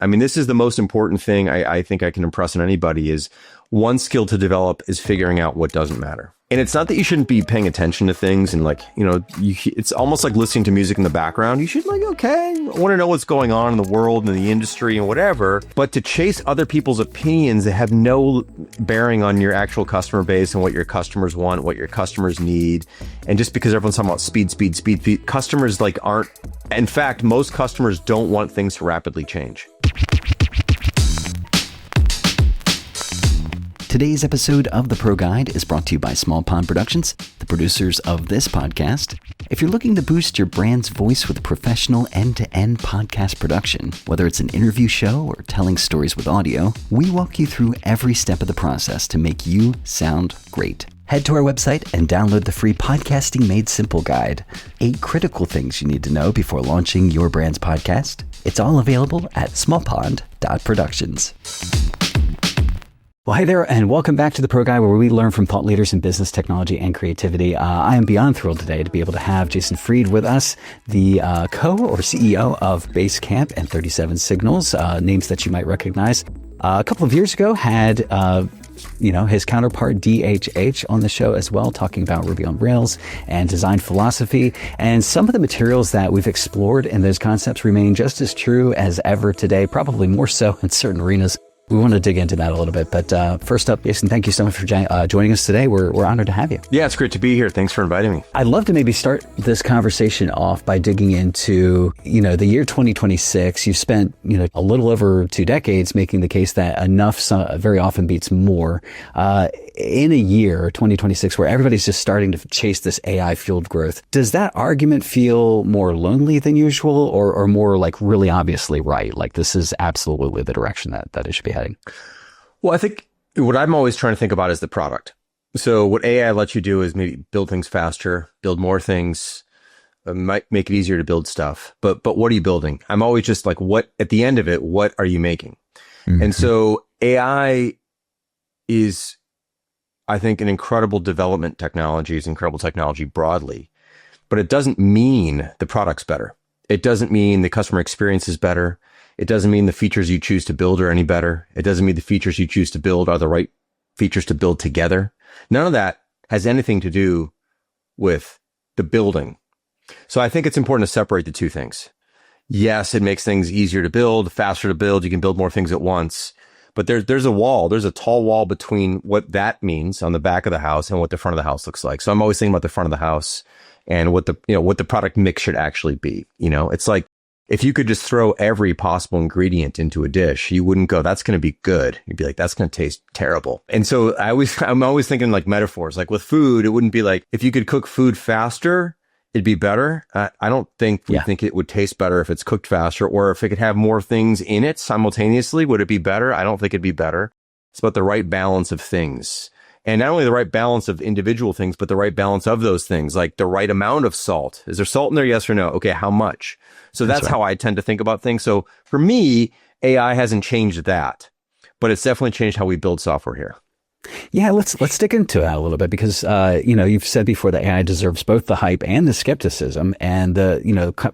I mean, this is the most important thing I think I can impress on anybody is one skill to develop is figuring out what doesn't matter. And it's not that you shouldn't be paying attention to things and like, it's almost like listening to music in the background. You should like, okay, I want to know what's going on in the world and the industry and whatever. But to chase other people's opinions that have no bearing on your actual customer base and what your customers want, what your customers need. And just because everyone's talking about speed, customers like aren't. In fact, most customers don't want things to rapidly change. Today's episode of the ProGuide is brought to you by Small Pond Productions, the producers of this podcast. If you're looking to boost your brand's voice with professional end-to-end podcast production, whether it's an interview show or telling stories with audio, we walk you through every step of the process to make you sound great. Head to our website and download the free Podcasting Made Simple guide. 8 critical things you need to know before launching your brand's podcast. It's all available at smallpond.productions. Well, hi there, and welcome back to the ProGuide, where we learn from thought leaders in business, technology, and creativity. I am beyond thrilled today to be able to have Jason Fried with us, the CEO of Basecamp and 37 Signals, names that you might recognize. A couple of years ago, had his counterpart DHH on the show as well, talking about Ruby on Rails and design philosophy. And some of the materials that we've explored in those concepts remain just as true as ever today, probably more so in certain arenas. We want to dig into that a little bit. But first up, Jason, thank you so much for joining us today. We're honored to have you. Yeah, it's great to be here. Thanks for inviting me. I'd love to maybe start this conversation off by digging into, the year 2026. You've spent, a little over 2 decades making the case that enough very often beats more. In a year, 2026, where everybody's just starting to chase this AI-fueled growth, does that argument feel more lonely than usual or more like really obviously right? Like this is absolutely the direction that it should be heading? Well, I think what I'm always trying to think about is the product. So what AI lets you do is maybe build things faster, build more things, might make it easier to build stuff. But what are you building? I'm always just like, what at the end of it, what are you making? Mm-hmm. And so AI is, I think, an incredible development technology, is incredible technology broadly, but it doesn't mean the product's better. It doesn't mean the customer experience is better. It doesn't mean the features you choose to build are any better. It doesn't mean the features you choose to build are the right features to build together. None of that has anything to do with the building. So I think it's important to separate the two things. Yes, it makes things easier to build, faster to build. You can build more things at once. But there's a tall wall between what that means on the back of the house and what the front of the house looks like. So I'm always thinking about the front of the house and what the product mix should actually be. It's like if you could just throw every possible ingredient into a dish, you wouldn't go, that's going to be good. You'd be like, that's going to taste terrible. And so I'm always thinking like metaphors. Like with food, it wouldn't be like if you could cook food faster, it'd be better. I don't think we think it would taste better if it's cooked faster, or if it could have more things in it simultaneously. Would it be better? I don't think it'd be better. It's about the right balance of things. And not only the right balance of individual things, but the right balance of those things, like the right amount of salt. Is there salt in there? Yes or no? Okay, how much? So that's right. How I tend to think about things. So for me, AI hasn't changed that, but it's definitely changed how we build software here. Yeah, let's dig into that a little bit because, you've said before that AI deserves both the hype and the skepticism. And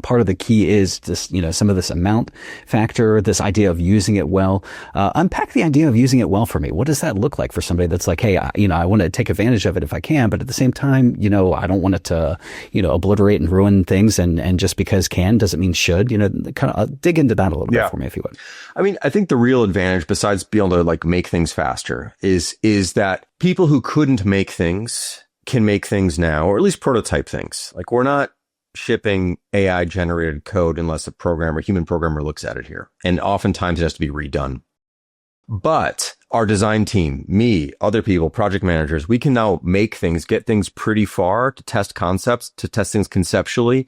part of the key is this, some of this amount factor, this idea of using it well. Unpack the idea of using it well for me. What does that look like for somebody that's like, hey, I want to take advantage of it if I can, but at the same time, I don't want it to, obliterate and ruin things. And just because can doesn't mean should, kind of dig into that a little bit for me, if you would. I mean, I think the real advantage, besides being able to like make things faster, is that people who couldn't make things can make things now, or at least prototype things. Like we're not shipping AI generated code unless a human programmer looks at it here. And oftentimes it has to be redone. But our design team, me, other people, project managers, we can now make things, get things pretty far to test concepts, to test things conceptually,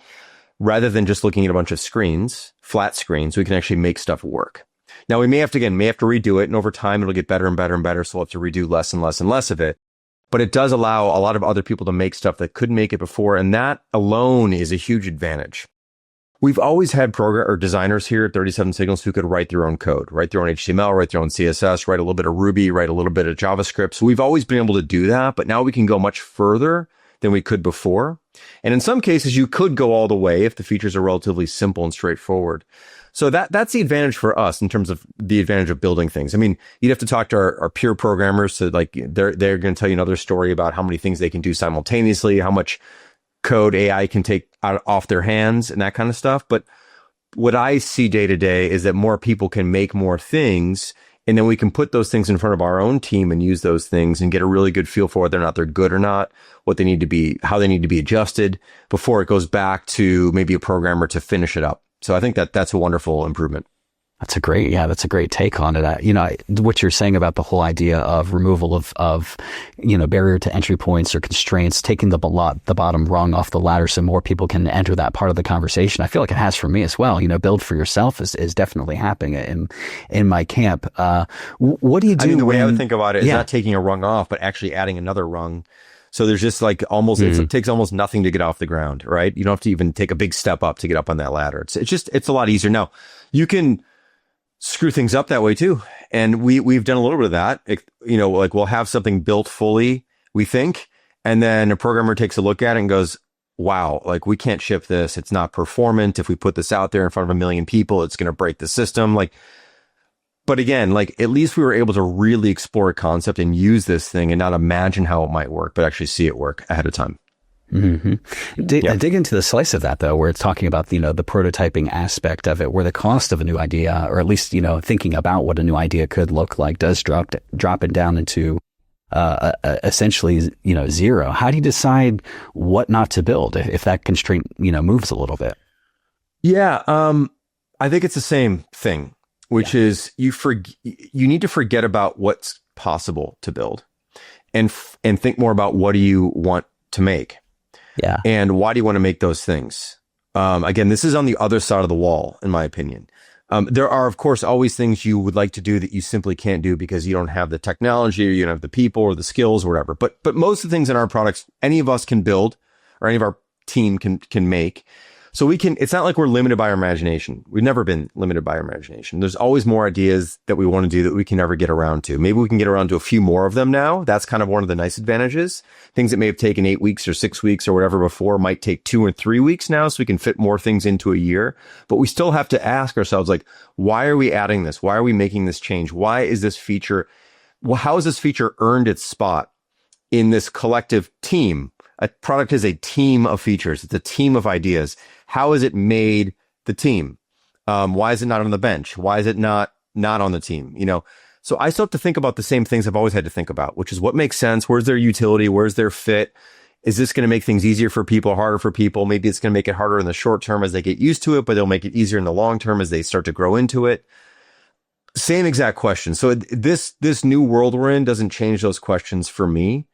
rather than just looking at a bunch of screens, flat screens. We can actually make stuff work. Now, we may have to redo it, and over time, it'll get better and better and better, so we'll have to redo less and less and less of it. But it does allow a lot of other people to make stuff that couldn't make it before, and that alone is a huge advantage. We've always had designers here at 37 Signals who could write their own code, write their own HTML, write their own CSS, write a little bit of Ruby, write a little bit of JavaScript. So we've always been able to do that, but now we can go much further than we could before. And in some cases, you could go all the way if the features are relatively simple and straightforward. So that's the advantage for us in terms of the advantage of building things. I mean, you'd have to talk to our peer programmers. So like they're going to tell you another story about how many things they can do simultaneously, how much code AI can take off their hands and that kind of stuff. But what I see day to day is that more people can make more things, and then we can put those things in front of our own team and use those things and get a really good feel for whether or not they're good or not, what they need to be, how they need to be adjusted before it goes back to maybe a programmer to finish it up. So I think that's a wonderful improvement. That's a great take on it. What you're saying about the whole idea of removal of barrier to entry points or constraints, taking the bottom rung off the ladder so more people can enter that part of the conversation. I feel like it has for me as well. Build for yourself is definitely happening in my camp. What do you do? I mean, the way I would think about it is not taking a rung off, but actually adding another rung. So there's just like it takes almost nothing to get off the ground, right? You don't have to even take a big step up to get up on that ladder. It's a lot easier. Now, you can screw things up that way too. And we've done a little bit of that. Like we'll have something built fully, we think, and then a programmer takes a look at it and goes, wow, like we can't ship this. It's not performant. If we put this out there in front of 1 million people, it's going to break the system. But again, like at least we were able to really explore a concept and use this thing and not imagine how it might work, but actually see it work ahead of time. Mm-hmm. Dig into the slice of that though, where it's talking about, the prototyping aspect of it, where the cost of a new idea, or at least, thinking about what a new idea could look like, does drop it down into, essentially, zero. How do you decide what not to build if that constraint, moves a little bit? Yeah. I think it's the same thing, which is you need to forget about what's possible to build and think more about what do you want to make. Yeah. And why do you want to make those things? Again, this is on the other side of the wall, in my opinion. There are, of course, always things you would like to do that you simply can't do because you don't have the technology or you don't have the people or the skills or whatever. But most of the things in our products, any of us can build or any of our team can make. So it's not like we're limited by our imagination. We've never been limited by our imagination. There's always more ideas that we want to do that we can never get around to. Maybe we can get around to a few more of them now. That's kind of one of the nice advantages. Things that may have taken 8 weeks or 6 weeks or whatever before might take 2 or 3 weeks now. So we can fit more things into a year, but we still have to ask ourselves, like, why are we adding this? Why are we making this change? Why is this feature? Well, how has this feature earned its spot in this collective team? A product is a team of features. It's a team of ideas. How has it made the team? Why is it not on the bench? Why is it not on the team? So I still have to think about the same things I've always had to think about, which is what makes sense. Where's their utility? Where's their fit? Is this going to make things easier for people, harder for people? Maybe it's going to make it harder in the short term as they get used to it, but they'll make it easier in the long term as they start to grow into it. Same exact question. So this new world we're in doesn't change those questions for me.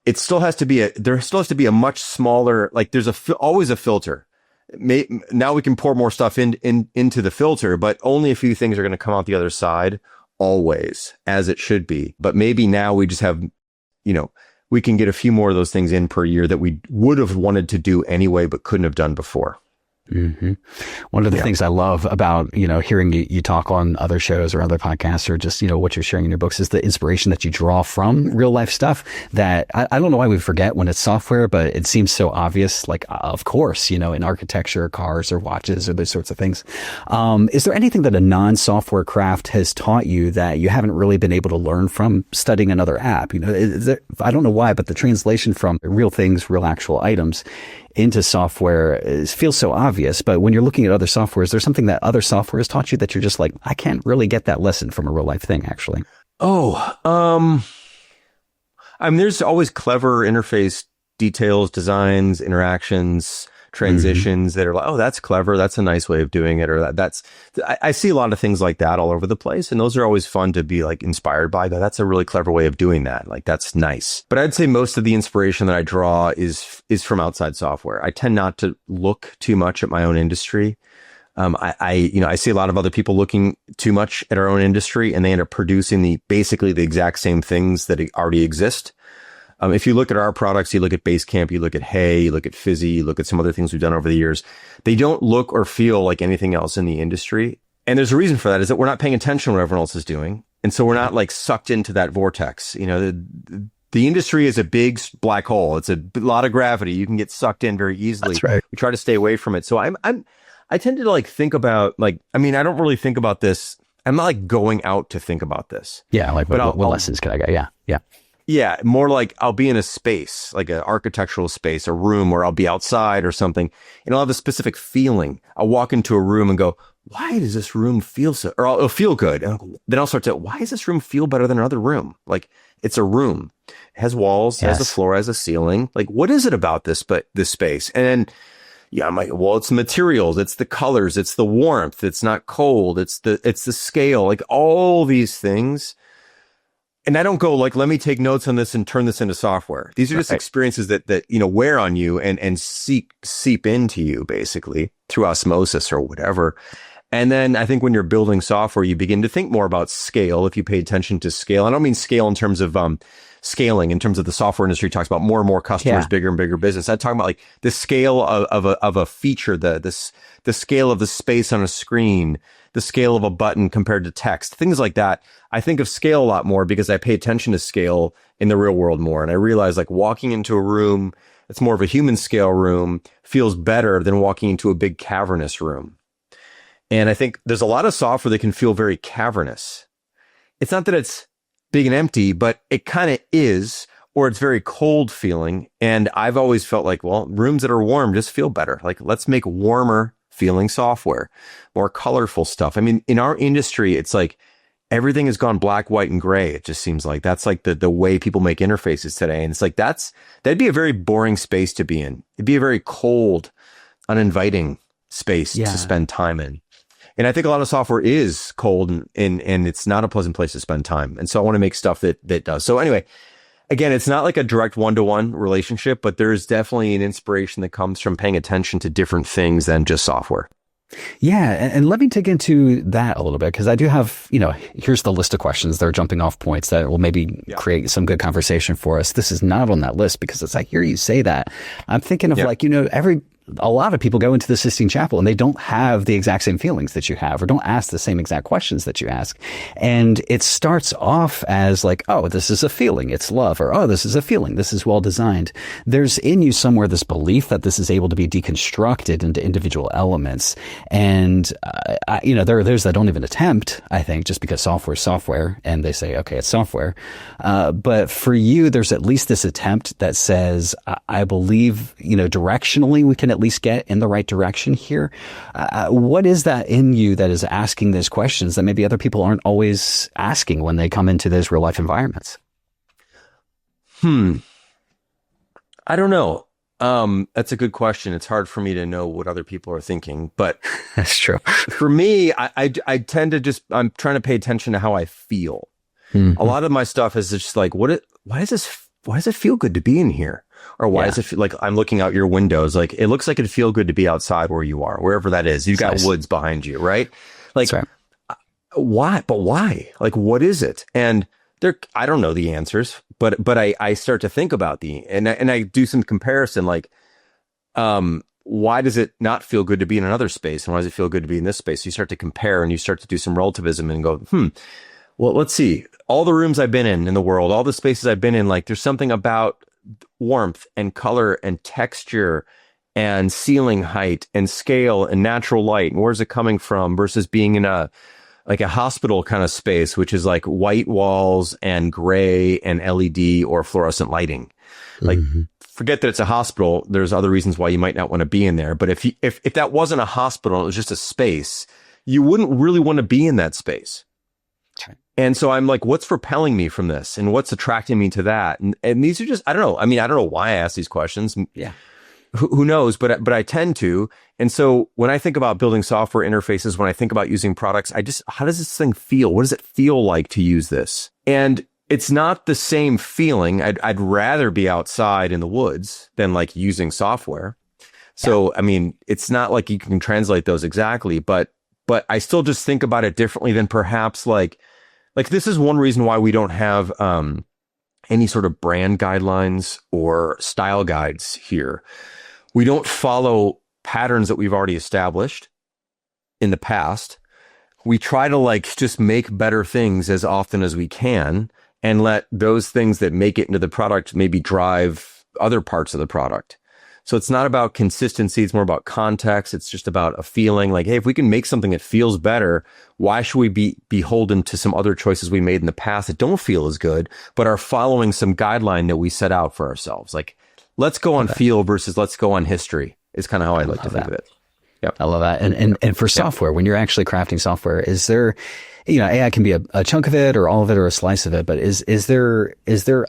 There still has to be a much smaller, like there's always a filter. Now we can pour more stuff into the filter, but only a few things are going to come out the other side, always, as it should be. But maybe now we just have, we can get a few more of those things in per year that we would have wanted to do anyway, but couldn't have done before. Mm-hmm. One of the things I love about, hearing you talk on other shows or other podcasts or just, what you're sharing in your books is the inspiration that you draw from real life stuff that I don't know why we forget when it's software, but it seems so obvious. Like, of course, in architecture, cars or watches or those sorts of things. Is there anything that a non-software craft has taught you that you haven't really been able to learn from studying another app? I don't know why, but the translation from real things, real actual items into software feels so obvious, but when you're looking at other softwares, there's something that other software has taught you that you're just like, I can't really get that lesson from a real life thing, actually. There's always clever interface details, designs, interactions, transitions that are like, oh, that's clever. That's a nice way of doing it. Or I see a lot of things like that all over the place. And those are always fun to be like inspired by. That's a really clever way of doing that. Like, that's nice. But I'd say most of the inspiration that I draw is from outside software. I tend not to look too much at my own industry. I see a lot of other people looking too much at our own industry, and they end up producing basically the exact same things that already exist. If you look at our products, you look at Basecamp, you look at Hey, you look at Fizzy, you look at some other things we've done over the years, they don't look or feel like anything else in the industry. And there's a reason for that, is that we're not paying attention to what everyone else is doing. And so we're not like sucked into that vortex. The industry is a big black hole. It's a lot of gravity. You can get sucked in very easily. That's right. We try to stay away from it. So I'm I tend to like think about like, I mean, I don't really think about this. I'm not like going out to think about this. Yeah. Like, what lessons could I get? Yeah. Yeah. Yeah, more like I'll be in a space, like an architectural space, a room, or I'll be outside or something, and I'll have a specific feeling. I'll walk into a room and go, why does this room feel so, or it'll feel good. And then I'll start to, why does this room feel better than another room? Like it's a room. It has walls, it has a floor, it has a ceiling. Like what is it about this space? And then, yeah, I'm like, well, it's the materials, it's the colors, it's the warmth, it's not cold, it's the scale, like all these things. And I don't go like, let me take notes on this and turn this into software. These are just experiences that, you know, wear on you and seep into you basically through osmosis or whatever. And then I think when you're building software, you begin to think more about scale. If you pay attention to scale, I don't mean scale in terms of, scaling in terms of the software industry talks about more and more customers, bigger and bigger business. I'm talking about like the scale of a feature, the scale of the space on a screen, the scale of a button compared to text, things like that. I think of scale a lot more because I pay attention to scale in the real world more. And I realize like walking into a room that's more of a human scale room feels better than walking into a big cavernous room. And I think there's a lot of software that can feel very cavernous. It's not that it's big and empty, but it kind of is, or it's very cold feeling. And I've always felt like, well, rooms that are warm just feel better. Like, let's make warmer feeling software, more colorful stuff. I mean, in our industry, it's like everything has gone black, white, and gray. It just seems like that's like the way people make interfaces today. And it's like, that'd be a very boring space to be in. It'd be a very cold, uninviting space to spend time in. And I think a lot of software is cold and it's not a pleasant place to spend time. And so I want to make stuff that does. So anyway, again, it's not like a direct one-to-one relationship, but there is definitely an inspiration that comes from paying attention to different things than just software. Yeah. And let me dig into that a little bit, because I do have, you know, here's the list of questions. They're jumping off points that will maybe create some good conversation for us. This is not on that list because as I hear you say that, I'm thinking of like, you know, a lot of people go into the Sistine Chapel and they don't have the exact same feelings that you have, or don't ask the same exact questions that you ask. And it starts off as like, oh, this is a feeling, it's love, or oh, this is a feeling, this is well designed. There's in you somewhere this belief that this is able to be deconstructed into individual elements. And, you know, there's that don't even attempt, I think, just because software is software and they say, okay, it's software. But for you, there's at least this attempt that says, I believe, you know, directionally we can at least get in the right direction here. What is that in you that is asking these questions that maybe other people aren't always asking when they come into those real life environments? I don't know. That's a good question. It's hard for me to know what other people are thinking, but that's true. For me, I tend to I'm trying to pay attention to how I feel. Mm-hmm. A lot of my stuff is just like, why does it feel good to be in here? Or why does it feel like I'm looking out your windows? Like, it looks like it'd feel good to be outside where you are, wherever that is. You've got woods behind you, right? Like, why? But why? Like, what is it? And I don't know the answers, but I start to think about and I do some comparison, like, why does it not feel good to be in another space? And why does it feel good to be in this space? So you start to compare and you start to do some relativism and go, well, let's see. All the rooms I've been in the world, all the spaces I've been in, like, there's something about warmth and color and texture and ceiling height and scale and natural light. And where's it coming from versus being in a hospital kind of space, which is like white walls and gray and LED or fluorescent lighting. Like, forget that it's a hospital. There's other reasons why you might not want to be in there. But if that wasn't a hospital, it was just a space, you wouldn't really want to be in that space. Okay. And so I'm like, what's repelling me from this? And what's attracting me to that? And these are just, I don't know. I mean, I don't know why I ask these questions. Yeah. Who knows? But I tend to. And so when I think about building software interfaces, when I think about using products, how does this thing feel? What does it feel like to use this? And it's not the same feeling. I'd rather be outside in the woods than like using software. So, I mean, it's not like you can translate those exactly, but I still just think about it differently than perhaps like this is one reason why we don't have any sort of brand guidelines or style guides here. We don't follow patterns that we've already established in the past. We try to like just make better things as often as we can and let those things that make it into the product maybe drive other parts of the product. So it's not about consistency. It's more about context. It's just about a feeling like, hey, if we can make something that feels better, why should we be beholden to some other choices we made in the past that don't feel as good, but are following some guideline that we set out for ourselves? Like, let's go on feel versus let's go on history is kind of how I like to think of it. Yep. I love that. And for software, when you're actually crafting software, is there, AI can be a chunk of it or all of it or a slice of it, but is there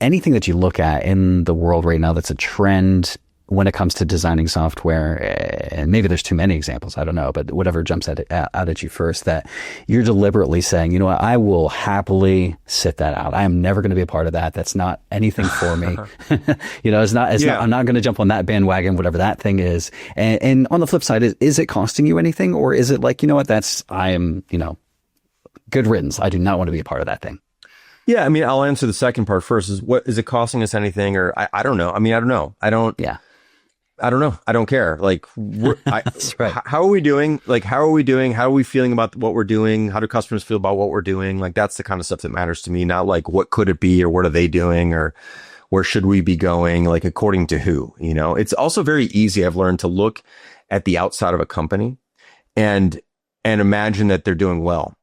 anything that you look at in the world right now that's a trend when it comes to designing software? And maybe there's too many examples, I don't know, but whatever jumps out at you first, that you're deliberately saying, you know what, I will happily sit that out. I am never going to be a part of that. That's not anything for me. It's not, I'm not going to jump on that bandwagon, whatever that thing is. And on the flip side, is it costing you anything, or is it like, good riddance. I do not want to be a part of that thing. Yeah. I mean, I'll answer the second part first. Is it costing us anything? Or I don't know. I mean, I don't know. I don't know. I don't care. Like, that's right. How are we doing? Like, how are we doing? How are we feeling about what we're doing? How do customers feel about what we're doing? Like, that's the kind of stuff that matters to me. Not like, what could it be, or what are they doing, or where should we be going? Like, according to who, it's also very easy. I've learned to look at the outside of a company and imagine that they're doing well.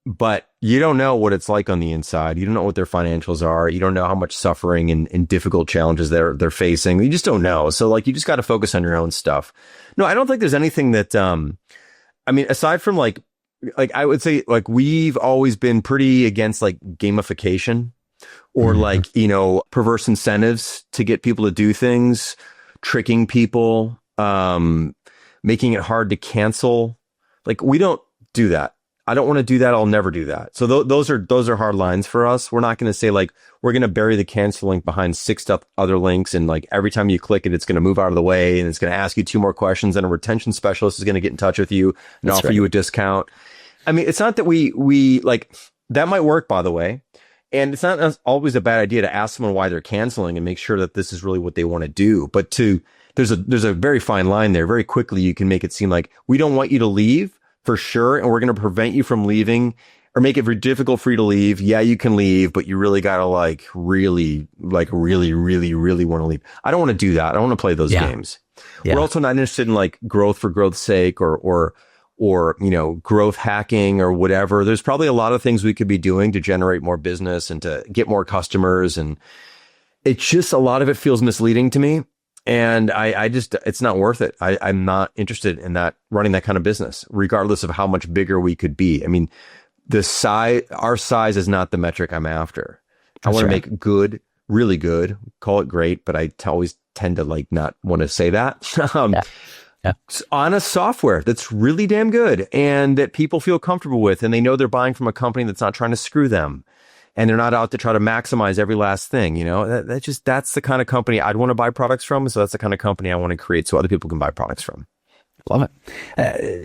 But you don't know what it's like on the inside. You don't know what their financials are. You don't know how much suffering and difficult challenges they're facing. You just don't know. So like, you just got to focus on your own stuff. No, I don't think there's anything that, aside from like I would say, like, we've always been pretty against like gamification or like, perverse incentives to get people to do things, tricking people, making it hard to cancel. Like, we don't do that. I don't want to do that. I'll never do that. So those are hard lines for us. We're not going to say like, we're going to bury the cancel link behind 6 other links. And like, every time you click it, it's going to move out of the way and it's going to ask you 2 more questions. And a retention specialist is going to get in touch with you and offer you a discount. I mean, it's not that we like, that might work, by the way. And it's not always a bad idea to ask someone why they're canceling and make sure that this is really what they want to do. But there's a very fine line there. Very quickly, you can make it seem like we don't want you to leave, for sure, and we're going to prevent you from leaving or make it very difficult for you to leave. Yeah, you can leave, but you really got to really want to leave. I don't want to do that. I don't want to play those games. Yeah. We're also not interested in like growth for growth's sake or growth hacking or whatever. There's probably a lot of things we could be doing to generate more business and to get more customers. And it's just, a lot of it feels misleading to me. And I just, it's not worth it. I'm not interested in that, running that kind of business, regardless of how much bigger we could be. I mean, our size is not the metric I'm after. I want to make good, really good, call it great, but I always tend to like not want to say that. On a software that's really damn good and that people feel comfortable with, and they know they're buying from a company that's not trying to screw them. And they're not out to try to maximize every last thing, that's the kind of company I'd want to buy products from. So that's the kind of company I want to create so other people can buy products from. Love it.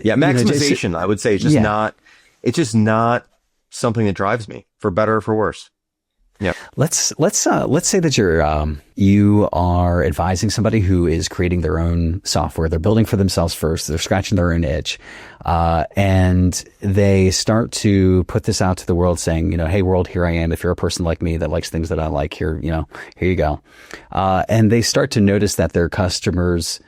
Maximization, Jason, I would say, is just not something that drives me, for better or for worse. Yeah. Let's say that you are advising somebody who is creating their own software. They're building for themselves first. They're scratching their own itch, and they start to put this out to the world, saying, hey world, here I am. If you're a person like me that likes things that I like, here you go. And they start to notice that their customers'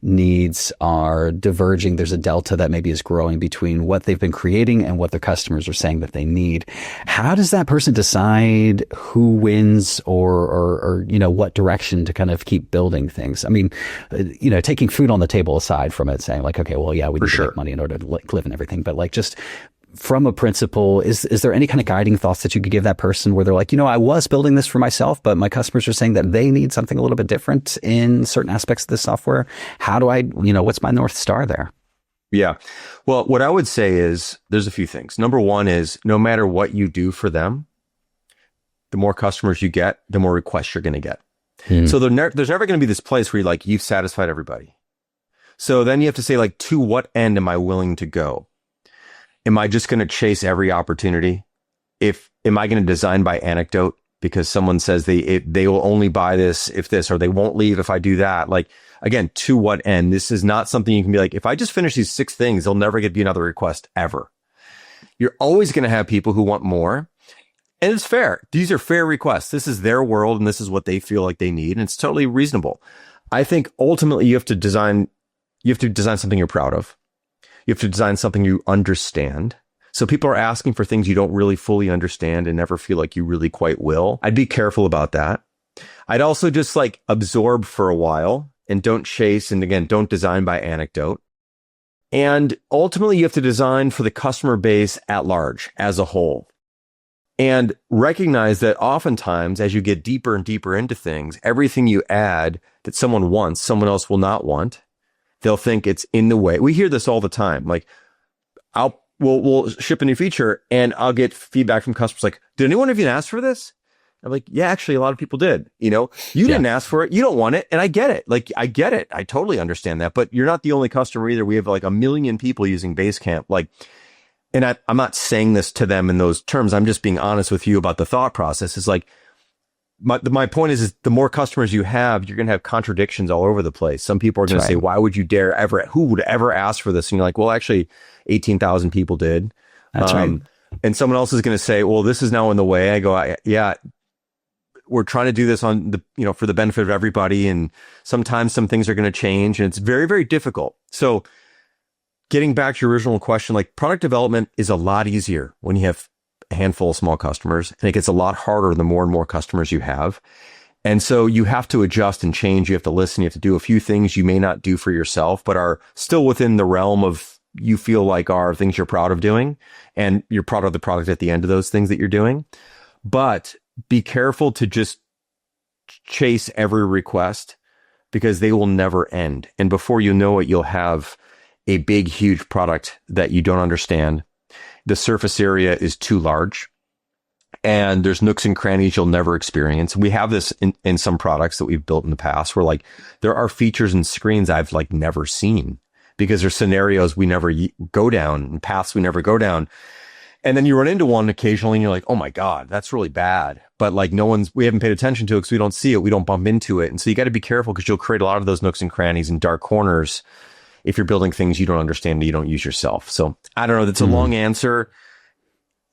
needs are diverging. There's a delta that maybe is growing between what they've been creating and what their customers are saying that they need. How does that person decide who wins or what direction to kind of keep building things? I mean, taking food on the table aside from it, saying like, okay, well, yeah, we need to make money in order to live and everything. But like, just from a principle, is there any kind of guiding thoughts that you could give that person where they're like, I was building this for myself, but my customers are saying that they need something a little bit different in certain aspects of the software. How do I, what's my North Star there? Yeah. Well, what I would say is there's a few things. Number one is, no matter what you do for them, the more customers you get, the more requests you're going to get. So there's never going to be this place where you've satisfied everybody. So then you have to say, like, to what end am I willing to go? Am I just going to chase every opportunity? Am I going to design by anecdote because someone says they will only buy this if this, or they won't leave if I do that? Like, again, to what end? This is not something you can be like, if I just finish these 6 things, there'll never be another request ever. You're always going to have people who want more. And it's fair. These are fair requests. This is their world and this is what they feel like they need. And it's totally reasonable. I think ultimately you have to design something you're proud of. You have to design something you understand. So people are asking for things you don't really fully understand and never feel like you really quite will. I'd be careful about that. I'd also just like absorb for a while and don't chase. And again, don't design by anecdote. And ultimately you have to design for the customer base at large as a whole. And recognize that oftentimes as you get deeper and deeper into things, everything you add that someone wants, someone else will not want. They'll think it's in the way. We hear this all the time. Like we'll ship a new feature and I'll get feedback from customers like, did anyone even ask for this? I'm like, yeah, actually a lot of people did. You didn't ask for it. You don't want it. And I get it. Like, I get it. I totally understand that, but you're not the only customer either. We have like 1 million people using Basecamp. Like, and I'm not saying this to them in those terms. I'm just being honest with you about the thought process. Is like, my point is the more customers you have, you're going to have contradictions all over the place. Some people are going to say, why would you dare ever, who would ever ask for this? And you're like, well, actually 18,000 people did. That's right. And someone else is going to say, well, this is now in the way. I go, yeah, we're trying to do this on for the benefit of everybody. And sometimes some things are going to change and it's very, very difficult. So getting back to your original question, like product development is a lot easier when you have a handful of small customers, and it gets a lot harder the more and more customers you have. And so you have to adjust and change. You have to listen. You have to do a few things you may not do for yourself, but are still within the realm of you feel like are things you're proud of doing, and you're proud of the product at the end of those things that you're doing. But be careful to just chase every request because they will never end. And before you know it, you'll have a big, huge product that you don't understand. The surface area is too large and there's nooks and crannies you'll never experience. We have this in some products that we've built in the past where like there are features and screens I've like never seen because there's scenarios we never go down and paths we never go down. And then you run into one occasionally and you're like, oh my God, that's really bad. But like we haven't paid attention to it because we don't see it. We don't bump into it. And so you got to be careful because you'll create a lot of those nooks and crannies and dark corners if you're building things you don't understand and you don't use yourself. So I don't know. That's a long answer.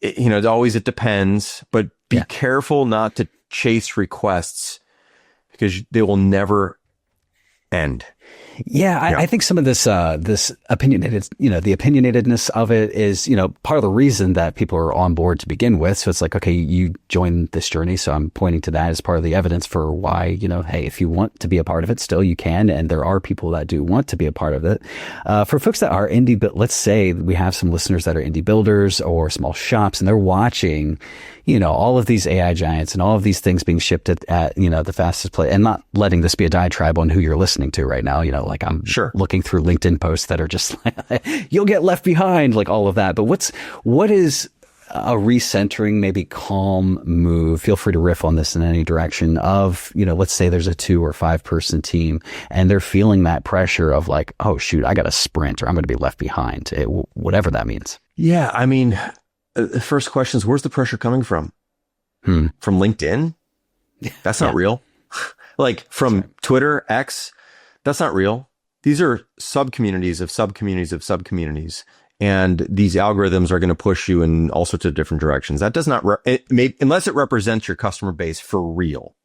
It depends, but be careful not to chase requests because they will never end. Yeah, I think some of this opinionated, the opinionatedness of it is, part of the reason that people are on board to begin with. So it's like, okay, you join this journey. So I'm pointing to that as part of the evidence for why, hey, if you want to be a part of it, still you can. And there are people that do want to be a part of it. For folks that are indie, but let's say we have some listeners that are indie builders or small shops and they're watching, all of these AI giants and all of these things being shipped at the fastest place, and not letting this be a diatribe on who you're listening to right now. Like I'm looking through LinkedIn posts that are just like, you'll get left behind, like all of that. But what is a recentering, maybe calm move? Feel free to riff on this in any direction of, let's say there's a 2 or 5 person team and they're feeling that pressure of like, oh shoot, I got to sprint or I'm going to be left behind, whatever that means. Yeah. I mean, the first question is, where's the pressure coming from? From LinkedIn? That's not real. Like from Twitter, X, that's not real. These are sub-communities of sub-communities of sub-communities. And these algorithms are going to push you in all sorts of different directions. That does not, unless it represents your customer base for real,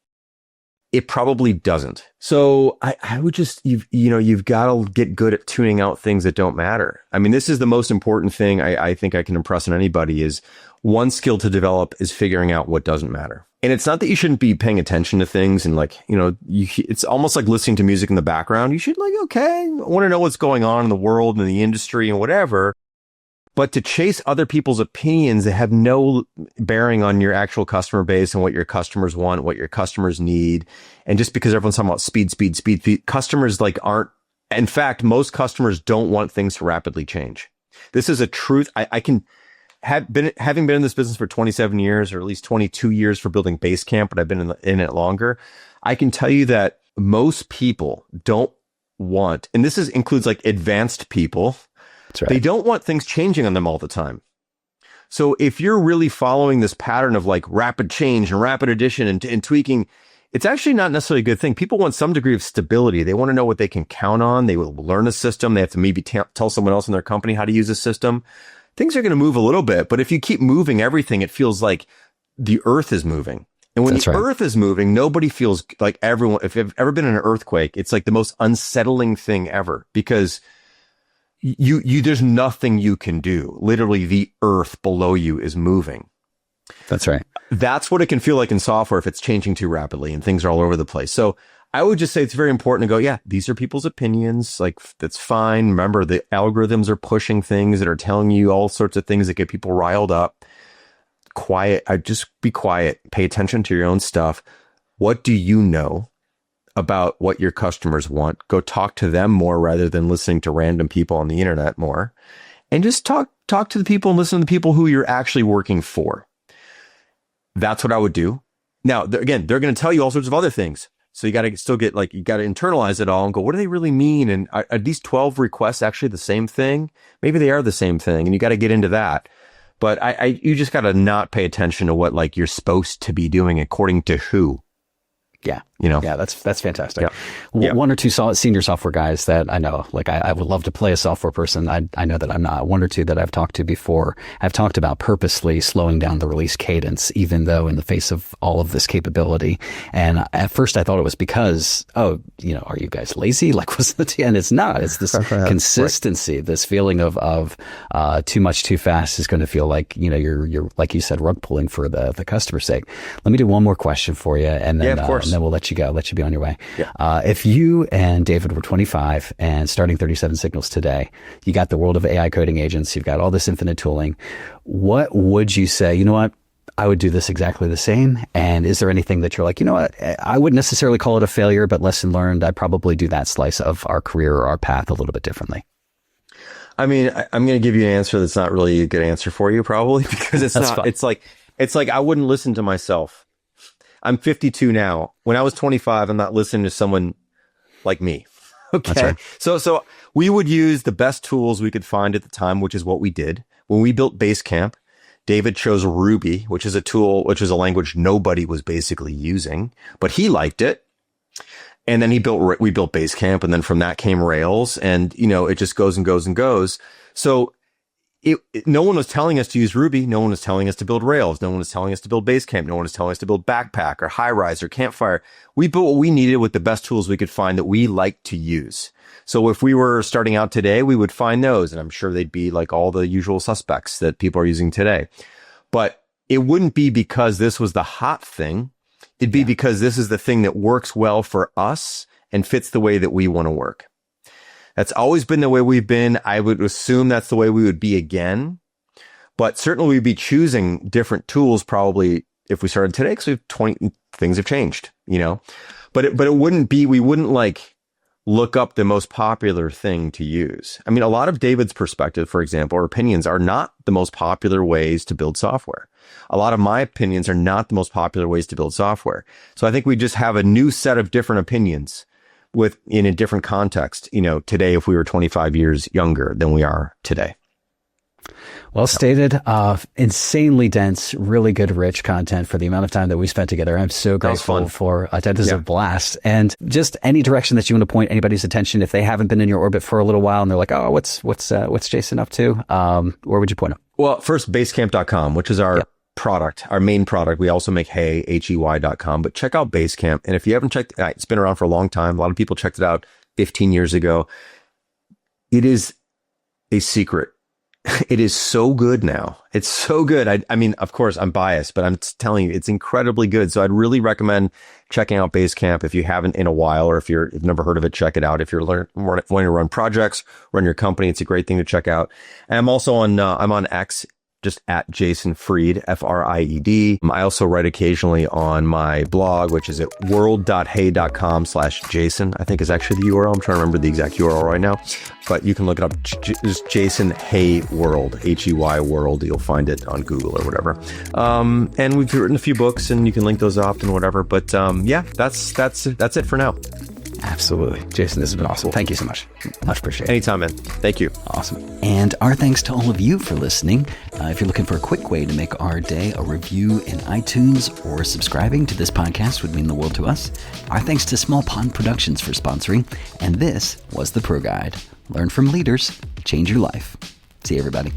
it probably doesn't. So I would just, you've got to get good at tuning out things that don't matter. I mean, this is the most important thing I think I can impress on anybody is one skill to develop is figuring out what doesn't matter. And it's not that you shouldn't be paying attention to things and like, it's almost like listening to music in the background. You should like, okay, I want to know what's going on in the world and the industry and whatever. But to chase other people's opinions that have no bearing on your actual customer base and what your customers want, what your customers need. And just because everyone's talking about speed, customers like aren't, in fact, most customers don't want things to rapidly change. This is a truth. I can having been in this business for 27 years, or at least 22 years for building Basecamp, but I've been in it longer. I can tell you that most people don't want, and this includes like advanced people. That's right. They don't want things changing on them all the time. So if you're really following this pattern of like rapid change and rapid addition and tweaking, it's actually not necessarily a good thing. People want some degree of stability. They want to know what they can count on. They will learn a system. They have to maybe tell someone else in their company how to use a system. Things are going to move a little bit, but if you keep moving everything, it feels like the earth is moving. And when That's the right. earth is moving, nobody feels like everyone, if you've ever been in an earthquake, it's like the most unsettling thing ever because there's nothing you can do. Literally the earth below you is moving. That's right. That's what it can feel like in software if it's changing too rapidly and things are all over the place. So I would just say it's very important to go, yeah, these are people's opinions. Like, that's fine. Remember, the algorithms are pushing things that are telling you all sorts of things that get people riled up. Quiet. Just be quiet. Pay attention to your own stuff. What do you know about what your customers want? Go talk to them more rather than listening to random people on the internet more. And just talk to the people and listen to the people who you're actually working for. That's what I would do. Now, again, they're going to tell you all sorts of other things. So you got to still get you got to internalize it all and go, what do they really mean? And are these 12 requests actually the same thing? Maybe they are the same thing. And you got to get into that. But you just got to not pay attention to what you're supposed to be doing according to who. Yeah. Yeah, that's fantastic. One or two senior software guys that I know, I would love to play a software person. I know that I'm not. One or two that I've talked to before, I've talked about purposely slowing down the release cadence, even though in the face of all of this capability. And at first I thought it was because, are you guys lazy? And it's not. It's this consistency, this feeling of too much too fast is going to feel like, you're like you said, rug pulling for the customer's sake. Let me do one more question for you, and then, and then we'll let you go. Let you be on your way. Yeah. If you and David were 25 and starting 37 Signals today, you got the world of AI coding agents, you've got all this infinite tooling. What would you say? You know what? I would do this exactly the same. And is there anything that you're like, you know what? I wouldn't necessarily call it a failure, but lesson learned. I'd probably do that slice of our career or our path a little bit differently. I mean, I'm going to give you an answer that's not really a good answer for you, probably, because it's not. Fun. It's like I wouldn't listen to myself. I'm 52 now. When I was 25, I'm not listening to someone like me. Okay. That's right. So we would use the best tools we could find at the time, which is what we did. When we built Basecamp, David chose Ruby, which is a language nobody was basically using, but he liked it. And then we built Basecamp, and then from that came Rails, and it just goes and goes and goes. So no one was telling us to use Ruby. No one was telling us to build Rails. No one was telling us to build Basecamp. No one was telling us to build Backpack or Highrise or Campfire. We built what we needed with the best tools we could find that we liked to use. So if we were starting out today, we would find those, and I'm sure they'd be like all the usual suspects that people are using today. But it wouldn't be because this was the hot thing. It'd be because this is the thing that works well for us and fits the way that we want to work. That's always been the way we've been. I would assume that's the way we would be again. But certainly we'd be choosing different tools probably if we started today, because 20 things have changed, But it wouldn't be, we wouldn't look up the most popular thing to use. I mean, a lot of David's perspective, for example, or opinions are not the most popular ways to build software. A lot of my opinions are not the most popular ways to build software. So I think we just have a new set of different opinions in a different context, today, if we were 25 years younger than we are today. Well stated. Insanely dense, really good, rich content for the amount of time that we spent together. I'm so grateful for that. This is a blast. And just any direction that you want to point anybody's attention, if they haven't been in your orbit for a little while and they're like, oh, what's Jason up to? Where would you point them? Well, first, Basecamp.com, which is our product, our main product. We also make HEY.com, but check out Basecamp. And if you haven't checked, it's been around for a long time. A lot of people checked it out 15 years ago. It is a secret. It is so good now. It's so good. I mean, of course, I'm biased, but I'm telling you, it's incredibly good. So I'd really recommend checking out Basecamp if you haven't in a while, or if you've never heard of it, check it out. If you're wanting to run projects, run your company, it's a great thing to check out. And I'm also I'm on X, just at Jason Fried, Fried. I also write occasionally on my blog, which is at world.hey.com/Jason, I think is actually the URL. I'm trying to remember the exact URL right now, but you can look it up. Just Jason Hey World, HEY World. You'll find it on Google or whatever. And we've written a few books, and you can link those up and whatever. But that's it for now. Absolutely. Jason, this has been awesome. Thank you so much. Much appreciated. Anytime, man. Thank you. Awesome. And our thanks to all of you for listening. If you're looking for a quick way to make our day, a review in iTunes or subscribing to this podcast would mean the world to us. Our thanks to Small Pond Productions for sponsoring. And this was the ProGuide. Learn from leaders. Change your life. See you, everybody.